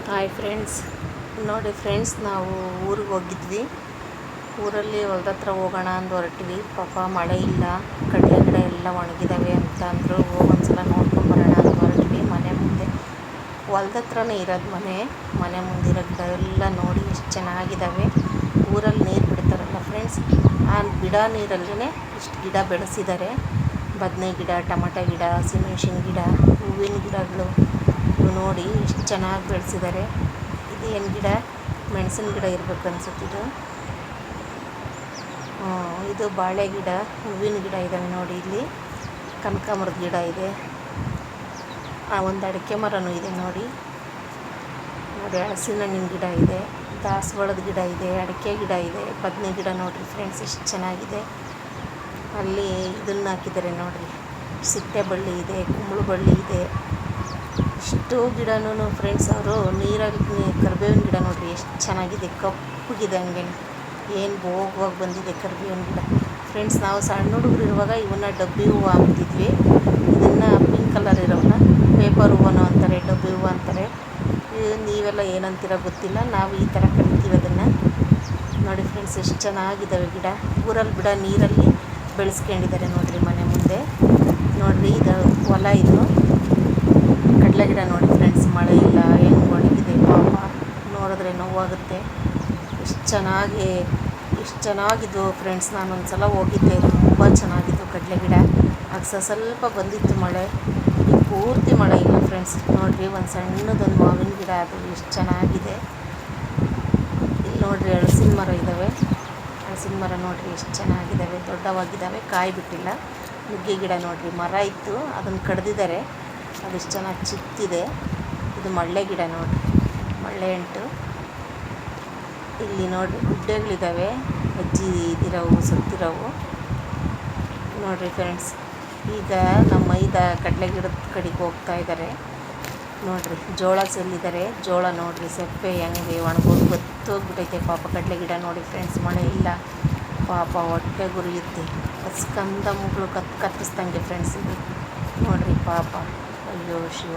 Hi friends, ನೋಡಿ friends, ನಾವು ಊರಿಗೆ ಹೋಗಿದ್ವಿ. ಊರಲ್ಲಿ ಹೊಲ್ದ ಹತ್ರ ಹೋಗೋಣ ಅಂದು ಹೊರಟ್ವಿ. ಪಾಪ ಮಳೆ ಇಲ್ಲ, ಕಡಲೆ ಗಿಡ ಎಲ್ಲ ಒಣಗಿದ್ದಾವೆ ಅಂತ ಅಂದರು. ಒಂದ್ಸಲ ನೋಡ್ಕೊಂಬರೋಣ ಅಂತ ಹೊರಟ್ವಿ. ಮನೆ ಮುಂದೆ ಹೊಲ್ದ ಹತ್ರನೇ ಇರೋದು ಮನೆ ಮುಂದಿರೋ ಗಿಡ ಎಲ್ಲ ನೋಡಿ ಎಷ್ಟು ಚೆನ್ನಾಗಿದ್ದಾವೆ. ಊರಲ್ಲಿ ನೀರು ಬಿಡ್ತಾರಲ್ಲ ಫ್ರೆಂಡ್ಸ್, ಆ ನೀರಲ್ಲೇ ಇಷ್ಟು ಗಿಡ ಬೆಳೆಸಿದ್ದಾರೆ. ಬದನೆ ಗಿಡ, ಟೊಮಟೊ ಗಿಡ, ಹಸಿಮೆಣ್ಸಿನ ಗಿಡ, ಹೂವಿನ ಗಿಡಗಳು ಇವು ನೋಡಿ ಎಷ್ಟು ಚೆನ್ನಾಗಿ ಬೆಳೆಸಿದ್ದಾರೆ. ಇದು ಏನು ಗಿಡ? ಮೆಣಸಿನ ಗಿಡ ಇರಬೇಕು ಅನಿಸುತ್ತಿದ್ದು. ಇದು ಬಾಳೆ ಗಿಡ, ಹೂವಿನ ಗಿಡ ಇದ್ದಾವೆ ನೋಡಿ. ಇಲ್ಲಿ ಕನಕಾಂಬರದ ಗಿಡ ಇದೆ, ಒಂದು ಅಡಿಕೆ ಮರನೂ ಇದೆ ನೋಡಿ. ಹಲಸಿನ ಹಣ್ಣಿನ ಗಿಡ ಇದೆ, ದಾಸವಾಳದ ಗಿಡ ಇದೆ, ಅಡಿಕೆ ಗಿಡ ಇದೆ, ಬದನೆ ಗಿಡ ನೋಡಿರಿ ಫ್ರೆಂಡ್ಸ್ ಎಷ್ಟು ಚೆನ್ನಾಗಿದೆ. ಅಲ್ಲಿ ಇದನ್ನು ಹಾಕಿದ್ದಾರೆ ನೋಡಿರಿ, ಸಿಟ್ಟೆ ಬಳ್ಳಿ ಇದೆ, ಕುಂಬಳ ಬಳ್ಳಿ ಇದೆ. ಇಷ್ಟು ಗಿಡನೂ ಫ್ರೆಂಡ್ಸ್ ಅವರು ನೀರಲ್ಲಿ ಕರಿಬೇವಿನ ಗಿಡ ನೋಡಿರಿ ಎಷ್ಟು ಚೆನ್ನಾಗಿದೆ, ಕಪ್ಪಗಿದೆ. ಹಂಗೆ ಏನು ಹೋಗುವಾಗ ಬಂದಿದೆ ಕರಿಬೇವಿನ ಗಿಡ ಫ್ರೆಂಡ್ಸ್. ನಾವು ಸಣ್ಣ ಹುಡುಗರು ಇರುವಾಗ ಇವನ್ನ ಡಬ್ಬಿ ಹೂವು ಅಂತಿದ್ವಿ. ಇದನ್ನು ಪಿಂಕ್ ಕಲರ್ ಇರೋವನ್ನ ಪೇಪರ್ ಹೂವನು ಅಂತಾರೆ, ಡಬ್ಬಿ ಹೂವು ಅಂತಾರೆ. ನೀವೆಲ್ಲ ಏನಂತೀರ ಗೊತ್ತಿಲ್ಲ, ನಾವು ಈ ಥರ ಕರಿತೀವಿ ಅದನ್ನು. ನೋಡಿ ಫ್ರೆಂಡ್ಸ್ ಎಷ್ಟು ಚೆನ್ನಾಗಿದ್ದಾವೆ ಗಿಡ. ಊರಲ್ಲಿ ಬಿಡ ನೀರಲ್ಲಿ ಬೆಳೆಸ್ಕೊಂಡಿದ್ದಾರೆ ನೋಡಿರಿ ಮನೆ ಮುಂದೆ. ನೋಡಿರಿ ಇದು ಹೊಲ, ಇದು ಕಡಲೆ ಗಿಡ ನೋಡಿ ಫ್ರೆಂಡ್ಸ್. ಮಳೆ ಇಲ್ಲ, ಹೆಂಗೆ ಒಣಗಿದೆ ಪಾಪ, ನೋಡಿದ್ರೆ ನೋವಾಗುತ್ತೆ. ಎಷ್ಟು ಚೆನ್ನಾಗಿದ್ವು ಫ್ರೆಂಡ್ಸ್. ನಾನು ಒಂದು ಸಲ ಹೋಗಿದ್ದೆ, ತುಂಬ ಚೆನ್ನಾಗಿತ್ತು ಕಡಲೆ ಗಿಡ. ಆಗ ಸ್ವಲ್ಪ ಬಂದಿತ್ತು ಮಳೆ, ಈಗ ಪೂರ್ತಿ ಮಳೆ ಇಲ್ಲ ಫ್ರೆಂಡ್ಸ್. ನೋಡಿರಿ ಒಂದು ಸಣ್ಣದೊಂದು ಮಾವಿನ ಗಿಡ, ಅದು ಎಷ್ಟು ಚೆನ್ನಾಗಿದೆ. ಇಲ್ಲಿ ನೋಡಿರಿ ಹಲಸಿನ ಮರ ಇದ್ದಾವೆ. ಹಲಸಿನ ಮರ ನೋಡಿರಿ ಎಷ್ಟು ಚೆನ್ನಾಗಿದ್ದಾವೆ, ದೊಡ್ಡವಾಗಿದ್ದಾವೆ, ಕಾಯಿ ಬಿಟ್ಟಿಲ್ಲ. ನುಗ್ಗೆ ಗಿಡ ನೋಡಿರಿ, ಮರ ಇತ್ತು ಅದನ್ನು ಕಡ್ದಿದ್ದಾರೆ, ಅದೆಷ್ಟು ಚೆನ್ನಾಗಿ ಚಿಕ್ತಿದೆ. ಇದು ಮಳ್ಳೆ ಗಿಡ ನೋಡಿರಿ, ಮಳ್ಳೆ ಅಂಟು. ಇಲ್ಲಿ ನೋಡಿರಿ ಗುಡ್ಡೆಗಳಿದ್ದಾವೆ, ಅಜ್ಜಿ ಇದಿರೋವು, ಸತ್ತಿರೋವು ನೋಡಿರಿ ಫ್ರೆಂಡ್ಸ್. ಈಗ ನಮ್ಮ ಮೈದ ಕಡಲೆ ಗಿಡದ ಕಡೆಗೆ ಹೋಗ್ತಾ ಇದ್ದಾರೆ ನೋಡಿರಿ. ಜೋಳ ಚೆಲ್ಲಿದ್ದಾರೆ, ಜೋಳ ನೋಡಿರಿ ಸೆಪ್ಪೆ ಹೆಂಗೆ ಒಣಗೋಗಿ ಗೊತ್ತೋಗ್ಬಿಟ್ಟೈತೆ ಪಾಪ. ಕಡಲೆ ಗಿಡ ನೋಡಿ ಫ್ರೆಂಡ್ಸ್, ಮಳೆ ಇಲ್ಲ ಪಾಪ, ಹೊಟ್ಟೆ ಗುರಿಯುತ್ತೆ. ಸ್ಕಂದ ಮುಗಳು ಕತ್ತಿಸ್ದಂಗೆ ಫ್ರೆಂಡ್ಸ್ ಇದು ನೋಡಿರಿ ಪಾಪ. ಅಯ್ಯೋ ಶಿವ,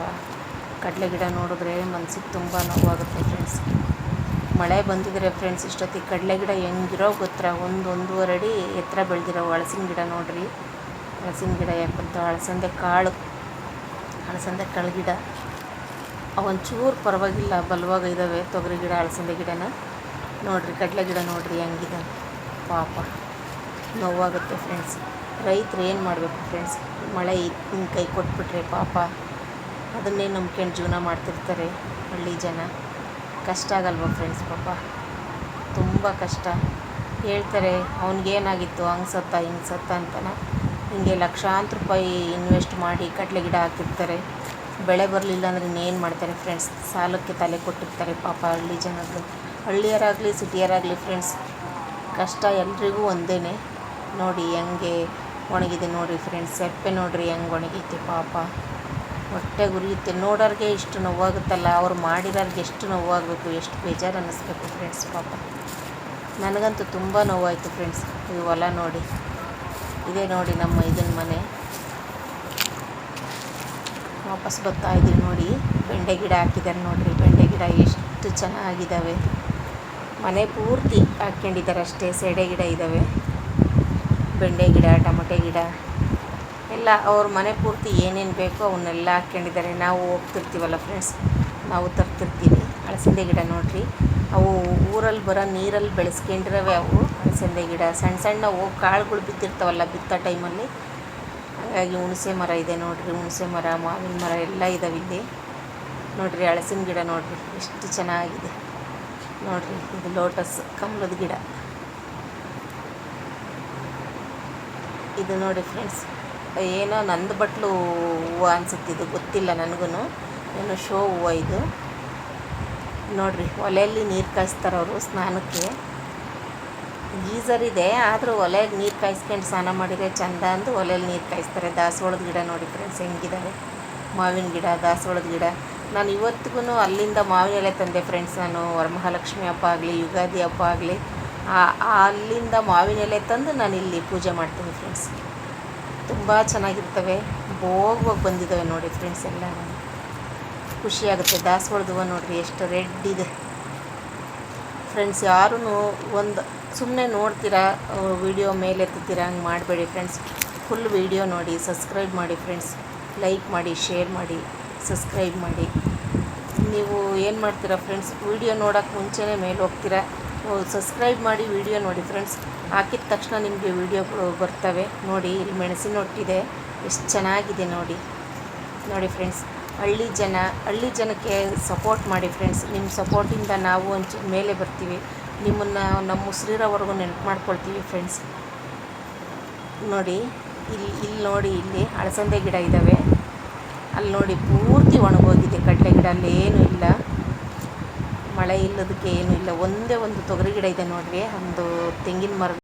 ಕಡಲೆ ಗಿಡ ನೋಡಿದ್ರೆ ಮನ್ಸಿಗೆ ತುಂಬ ನೋವಾಗುತ್ತೆ ಫ್ರೆಂಡ್ಸ್. ಮಳೆ ಬಂದಿದ್ರೆ ಫ್ರೆಂಡ್ಸ್ ಇಷ್ಟೊತ್ತಿಗೆ ಕಡಲೆ ಗಿಡ ಹೆಂಗಿರೋ ಗೊತ್ತರ, ಒಂದೂವರೆ ಅಡಿ ಎತ್ತರ ಬೆಳೆದಿರೋ. ಹಲಸಿನ ಗಿಡ ನೋಡಿರಿ, ಹಲಸಿನ ಗಿಡ ಯಾಕಂತ ಹಲಸಂದೆ ಕಾಳು ಗಿಡ ಅವೊಂಚೂರು ಪರವಾಗಿಲ್ಲ, ಬಲವಾಗ ಇದ್ದಾವೆ. ತೊಗರಿ ಗಿಡ, ಹಲಸಂದೆ ಗಿಡನ ನೋಡಿರಿ. ಕಡಲೆ ಗಿಡ ನೋಡಿರಿ ಹೆಂಗಿದೆ ಪಾಪ, ನೋವಾಗುತ್ತೆ ಫ್ರೆಂಡ್ಸ್. ರೈತರು ಏನು ಮಾಡಬೇಕು ಫ್ರೆಂಡ್ಸ್? ಮಳೆ ಹಿಂಗೆ ಕೈ ಕೊಟ್ಬಿಟ್ರೆ ಪಾಪ, ಅದನ್ನೇ ನಂಬ್ಕೊಂಡು ಜೀವನ ಮಾಡ್ತಿರ್ತಾರೆ ಹಳ್ಳಿ ಜನ. ಕಷ್ಟ ಆಗಲ್ವ ಫ್ರೆಂಡ್ಸ್? ಪಾಪ ತುಂಬ ಕಷ್ಟ. ಹೇಳ್ತಾರೆ ಅವ್ನಿಗೇನಾಗಿತ್ತು, ಹಂಗೆ ಸತ್ತ ಹಿಂಗೆ ಸತ್ತ ಅಂತನ. ಹಿಂಗೆ ಲಕ್ಷಾಂತರ ರೂಪಾಯಿ ಇನ್ವೆಸ್ಟ್ ಮಾಡಿ ಕಡಲೆ ಗಿಡ ಹಾಕಿರ್ತಾರೆ, ಬೆಳೆ ಬರಲಿಲ್ಲ ಅಂದರೆ ಇನ್ನೇನು ಮಾಡ್ತಾರೆ ಫ್ರೆಂಡ್ಸ್? ಸಾಲಕ್ಕೆ ತಲೆ ಕೊಟ್ಟಿರ್ತಾರೆ ಪಾಪ ಹಳ್ಳಿ ಜನಗಳು. ಹಳ್ಳಿಯರಾಗಲಿ ಸಿಟಿಯರಾಗಲಿ ಫ್ರೆಂಡ್ಸ್, ಕಷ್ಟ ಎಲ್ರಿಗೂ ಒಂದೇ. ನೋಡಿ ಹೆಂಗೆ ಒಣಗಿದೆ ನೋಡಿರಿ ಫ್ರೆಂಡ್ಸ್. ಸೆಪ್ಪೆ ನೋಡಿರಿ ಹೆಂಗೆ ಒಣಗೈತೆ ಪಾಪ, ಹೊಟ್ಟೆ ಗುರಿಯುತ್ತೆ. ನೋಡೋರಿಗೆ ಇಷ್ಟು ನೋವಾಗುತ್ತಲ್ಲ, ಅವ್ರು ಮಾಡಿರೋರಿಗೆ ಎಷ್ಟು ನೋವಾಗಬೇಕು, ಎಷ್ಟು ಬೇಜಾರು ಅನ್ನಿಸ್ಬೇಕು ಫ್ರೆಂಡ್ಸ್ ಪಾಪ. ನನಗಂತೂ ತುಂಬ ನೋವಾಯಿತು ಫ್ರೆಂಡ್ಸ್. ಈ ಹೊಲ ನೋಡಿ, ಇದೇ ನೋಡಿ ನಮ್ಮ ಇದನ್ನ ಮನೆ. ವಾಪಸ್ ಬರ್ತಾಯಿದ್ದೀವಿ ನೋಡಿ. ಬೆಂಡೆ ಗಿಡ ಹಾಕಿದ್ದಾರೆ ನೋಡಿರಿ, ಬೆಂಡೆ ಗಿಡ ಎಷ್ಟು ಚೆನ್ನಾಗಿದ್ದಾವೆ. ಮನೆ ಪೂರ್ತಿ ಹಾಕ್ಕೊಂಡಿದ್ದಾರೆ ಅಷ್ಟೇ. ಸೆಡೆ ಗಿಡ ಇದ್ದಾವೆ, ಬೆಂಡೆ ಗಿಡ, ಟೊಮಟೆ ಗಿಡ ಎಲ್ಲ ಅವ್ರ ಮನೆ ಪೂರ್ತಿ ಏನೇನು ಬೇಕೋ ಅವನ್ನೆಲ್ಲ ಹಾಕ್ಕೊಂಡಿದ್ದಾರೆ. ನಾವು ಹೋಗ್ತಿರ್ತೀವಲ್ಲ ಫ್ರೆಂಡ್ಸ್, ನಾವು ತರ್ತಿರ್ತೀವಿ. ಹಲಸಂದೆ ಗಿಡ ನೋಡಿರಿ, ಅವು ಊರಲ್ಲಿ ಬರೋ ನೀರಲ್ಲಿ ಬೆಳೆಸ್ಕೊಂಡಿರವೆ ಅವು ಹಲಸಂದೆ ಗಿಡ. ಸಣ್ಣವು ಕಾಳುಗಳು ಬಿದ್ದಿರ್ತಾವಲ್ಲ ಬಿತ್ತೋ ಟೈಮಲ್ಲಿ. ಹಾಗಾಗಿ ಹುಣಸೆ ಮರ ಇದೆ ನೋಡಿರಿ, ಹುಣಸೆ ಮರ, ಮಾವಿನ ಮರ ಎಲ್ಲ ಇದ್ದಾವೆ ಇಲ್ಲಿ ನೋಡಿರಿ. ಹಲಸಿನ ಗಿಡ ನೋಡಿರಿ ಎಷ್ಟು ಚೆನ್ನಾಗಿದೆ ನೋಡಿರಿ. ಇದು ಲೋಟಸ್ ಕಮಲದ ಗಿಡ. ಇದು ನೋಡಿ ಫ್ರೆಂಡ್ಸ್, ಏನೋ ನಂದು ಬಟ್ಲು ಹೂವು ಅನಿಸುತ್ತಿದ್ದು, ಗೊತ್ತಿಲ್ಲ ನನಗೂ. ಏನೋ ಶೋ ಹೂವು ಇದು ನೋಡಿರಿ. ಒಲೆಯಲ್ಲಿ ನೀರು ಕಾಯಿಸ್ತಾರವರು ಸ್ನಾನಕ್ಕೆ. ಗೀಝರ್ ಇದೆ, ಆದರೂ ಒಲೆಗೆ ನೀರು ಕಾಯಿಸ್ಕೊಂಡು ಸ್ನಾನ ಮಾಡಿದರೆ ಚೆಂದ ಅಂದು ಒಲೆಯಲ್ಲಿ ನೀರು ಕಾಯಿಸ್ತಾರೆ. ದಾಸವಾಳದ ಗಿಡ ನೋಡಿ ಫ್ರೆಂಡ್ಸ್ ಹೆಂಗಿದ್ದಾವೆ. ಮಾವಿನ ಗಿಡ, ದಾಸವಾಳದ ಗಿಡ. ನಾನು ಇವತ್ತಿಗೂ ಅಲ್ಲಿಂದ ಮಾವಿನ ಎಲೆ ತಂದೆ ಫ್ರೆಂಡ್ಸ್. ನಾನು ವರಮಹಾಲಕ್ಷ್ಮಿ ಹಬ್ಬ ಆಗಲಿ, ಯುಗಾದಿ ಹಬ್ಬ ಆಗಲಿ, ಅಲ್ಲಿಂದ ಮಾವಿನ ಎಲೆ ತಂದು ನಾನು ಇಲ್ಲಿ ಪೂಜೆ ಮಾಡ್ತೀನಿ ಫ್ರೆಂಡ್ಸ್. ತುಂಬ ಚೆನ್ನಾಗಿರ್ತವೆ. ಹೋಗುವಾಗ ಬಂದಿದ್ದಾವೆ ನೋಡಿ ಫ್ರೆಂಡ್ಸ್ ಎಲ್ಲ. ಖುಷಿಯಾಗುತ್ತೆ. ದಾಸವಾಳದ ಹೂವು ನೋಡಿರಿ ಎಷ್ಟು ರೆಡ್ ಇದೆ ಫ್ರೆಂಡ್ಸ್. ಯಾರೂ ಒಂದು ಸುಮ್ಮನೆ ನೋಡ್ತೀರಾ ವಿಡಿಯೋ ಮೇಲೆ ಎತ್ತುತ್ತೀರಾ, ಹಂಗೆ ಮಾಡಬೇಡಿ ಫ್ರೆಂಡ್ಸ್. ಫುಲ್ ವಿಡಿಯೋ ನೋಡಿ, ಸಬ್ಸ್ಕ್ರೈಬ್ ಮಾಡಿ ಫ್ರೆಂಡ್ಸ್. ಲೈಕ್ ಮಾಡಿ, ಶೇರ್ ಮಾಡಿ, ಸಬ್ಸ್ಕ್ರೈಬ್ ಮಾಡಿ. ನೀವು ಏನು ಮಾಡ್ತೀರಾ ಫ್ರೆಂಡ್ಸ್, ವಿಡಿಯೋ ನೋಡೋಕ್ಕೆ ಮುಂಚೆನೇ ಮೇಲೆ ಹೋಗ್ತೀರಾ. ಸಬ್ಸ್ಕ್ರೈಬ್ ಮಾಡಿ ವಿಡಿಯೋ ನೋಡಿ ಫ್ರೆಂಡ್ಸ್. ಹಾಕಿದ ತಕ್ಷಣ ನಿಮಗೆ ವಿಡಿಯೋಗಳು ಬರ್ತವೆ. ನೋಡಿ ಇಲ್ಲಿ ಮೆಣಸಿನ ಒಟ್ಟಿದೆ, ಎಷ್ಟು ಚೆನ್ನಾಗಿದೆ ನೋಡಿ. ನೋಡಿ ಫ್ರೆಂಡ್ಸ್, ಹಳ್ಳಿ ಜನಕ್ಕೆ ಸಪೋರ್ಟ್ ಮಾಡಿ ಫ್ರೆಂಡ್ಸ್. ನಿಮ್ಮ ಸಪೋರ್ಟಿಂದ ನಾವು ಒಂಚೂರು ಮೇಲೆ ಬರ್ತೀವಿ. ನಿಮ್ಮನ್ನು ನಮ್ಮ ಉಸಿರಿರೋವರೆಗೂ ನೆನಪು ಮಾಡ್ಕೊಳ್ತೀವಿ ಫ್ರೆಂಡ್ಸ್. ನೋಡಿ ಇಲ್ಲಿ ನೋಡಿ, ಇಲ್ಲಿ ಅಳಸಂದೆ ಗಿಡ ಇದ್ದಾವೆ. ಅಲ್ಲಿ ನೋಡಿ ಪೂರ್ತಿ ಒಣಗೋಗಿದೆ ಕಡಲೆ ಗಿಡ. ಅಲ್ಲಿ ಏನೂ ಇಲ್ಲ, ಮಳೆ ಇಲ್ಲದಕ್ಕೆ ಏನೂ ಇಲ್ಲ. ಒಂದೇ ಒಂದು ತೊಗರಿ ಗಿಡ ಇದೆ ನೋಡಿರಿ, ಒಂದು ತೆಂಗಿನ ಮರ